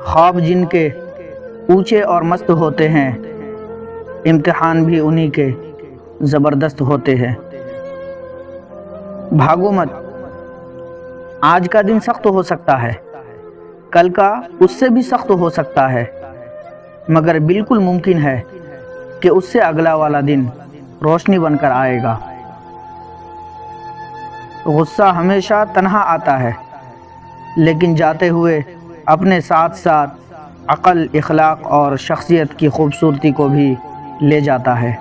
خواب جن کے اونچے اور مست ہوتے ہیں، امتحان بھی انہی کے زبردست ہوتے ہیں۔ بھاگو مت، آج کا دن سخت ہو سکتا ہے، کل کا اس سے بھی سخت ہو سکتا ہے، مگر بالکل ممکن ہے کہ اس سے اگلا والا دن روشنی بن کر آئے گا۔ غصہ ہمیشہ تنہا آتا ہے، لیکن جاتے ہوئے اپنے ساتھ ساتھ عقل، اخلاق اور شخصیت کی خوبصورتی کو بھی لے جاتا ہے۔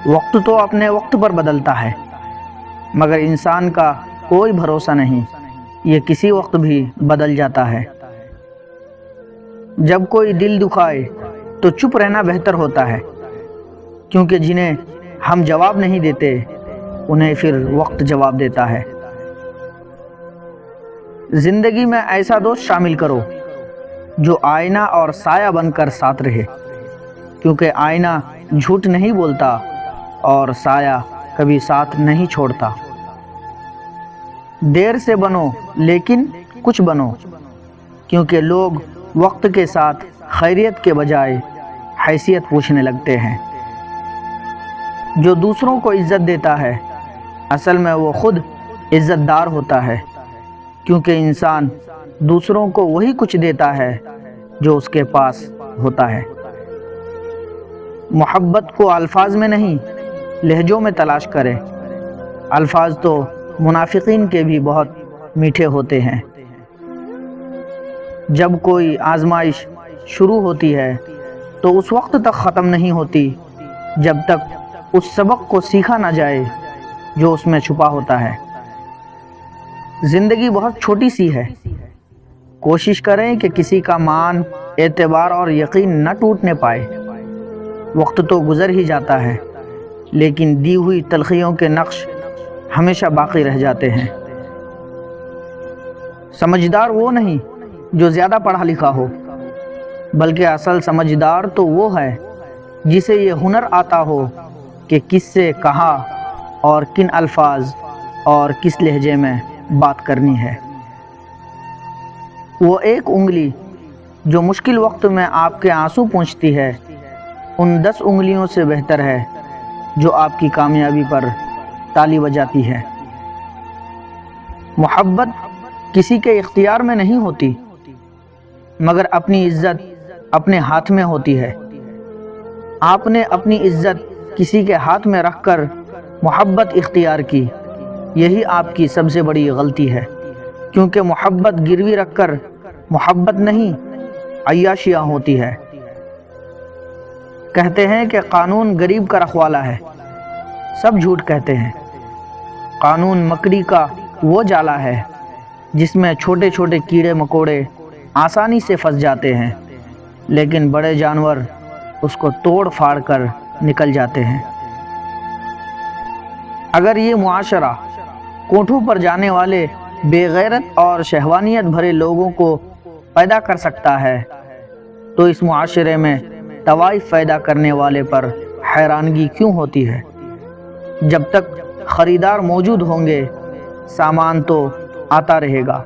وقت تو اپنے وقت پر بدلتا ہے، مگر انسان کا کوئی بھروسہ نہیں، یہ کسی وقت بھی بدل جاتا ہے۔ جب کوئی دل دکھائے تو چپ رہنا بہتر ہوتا ہے، کیونکہ جنہیں ہم جواب نہیں دیتے انہیں پھر وقت جواب دیتا ہے۔ زندگی میں ایسا دوست شامل کرو جو آئینہ اور سایہ بن کر ساتھ رہے، کیونکہ آئینہ جھوٹ نہیں بولتا اور سایہ کبھی ساتھ نہیں چھوڑتا۔ دیر سے بنو لیکن کچھ بنو، کیونکہ لوگ وقت کے ساتھ خیریت کے بجائے حیثیت پوچھنے لگتے ہیں۔ جو دوسروں کو عزت دیتا ہے اصل میں وہ خود عزت دار ہوتا ہے، کیونکہ انسان دوسروں کو وہی کچھ دیتا ہے جو اس کے پاس ہوتا ہے۔ محبت کو الفاظ میں نہیں لہجوں میں تلاش کرے، الفاظ تو منافقین کے بھی بہت میٹھے ہوتے ہیں۔ جب کوئی آزمائش شروع ہوتی ہے تو اس وقت تک ختم نہیں ہوتی جب تک اس سبق کو سیکھا نہ جائے جو اس میں چھپا ہوتا ہے۔ زندگی بہت چھوٹی سی ہے، کوشش کریں کہ کسی کا مان، اعتبار اور یقین نہ ٹوٹنے پائے۔ وقت تو گزر ہی جاتا ہے، لیکن دی ہوئی تلخیوں کے نقش ہمیشہ باقی رہ جاتے ہیں۔ سمجھدار وہ نہیں جو زیادہ پڑھا لکھا ہو، بلکہ اصل سمجھدار تو وہ ہے جسے یہ ہنر آتا ہو کہ کس سے کہاں اور کن الفاظ اور کس لہجے میں بات کرنی ہے۔ وہ ایک انگلی جو مشکل وقت میں آپ کے آنسو پونچھتی ہے ان 10 انگلیوں سے بہتر ہے جو آپ کی کامیابی پر تالی بجاتی ہے۔ محبت کسی کے اختیار میں نہیں ہوتی، مگر اپنی عزت اپنے ہاتھ میں ہوتی ہے۔ آپ نے اپنی عزت کسی کے ہاتھ میں رکھ کر محبت اختیار کی، یہی آپ کی سب سے بڑی غلطی ہے، کیونکہ محبت گروی رکھ کر محبت نہیں، عیاشیاں ہوتی ہے۔ کہتے ہیں کہ قانون غریب کا رکھوالا ہے، سب جھوٹ کہتے ہیں۔ قانون مکڑی کا وہ جالا ہے جس میں چھوٹے چھوٹے کیڑے مکوڑے آسانی سے پھنس جاتے ہیں، لیکن بڑے جانور اس کو توڑ پھاڑ کر نکل جاتے ہیں۔ اگر یہ معاشرہ کونٹوں پر جانے والے بے غیرت اور شہوانیت بھرے لوگوں کو پیدا کر سکتا ہے تو اس معاشرے میں طوائف پیدا کرنے والے پر حیرانگی کیوں ہوتی ہے؟ جب تک خریدار موجود ہوں گے سامان تو آتا رہے گا۔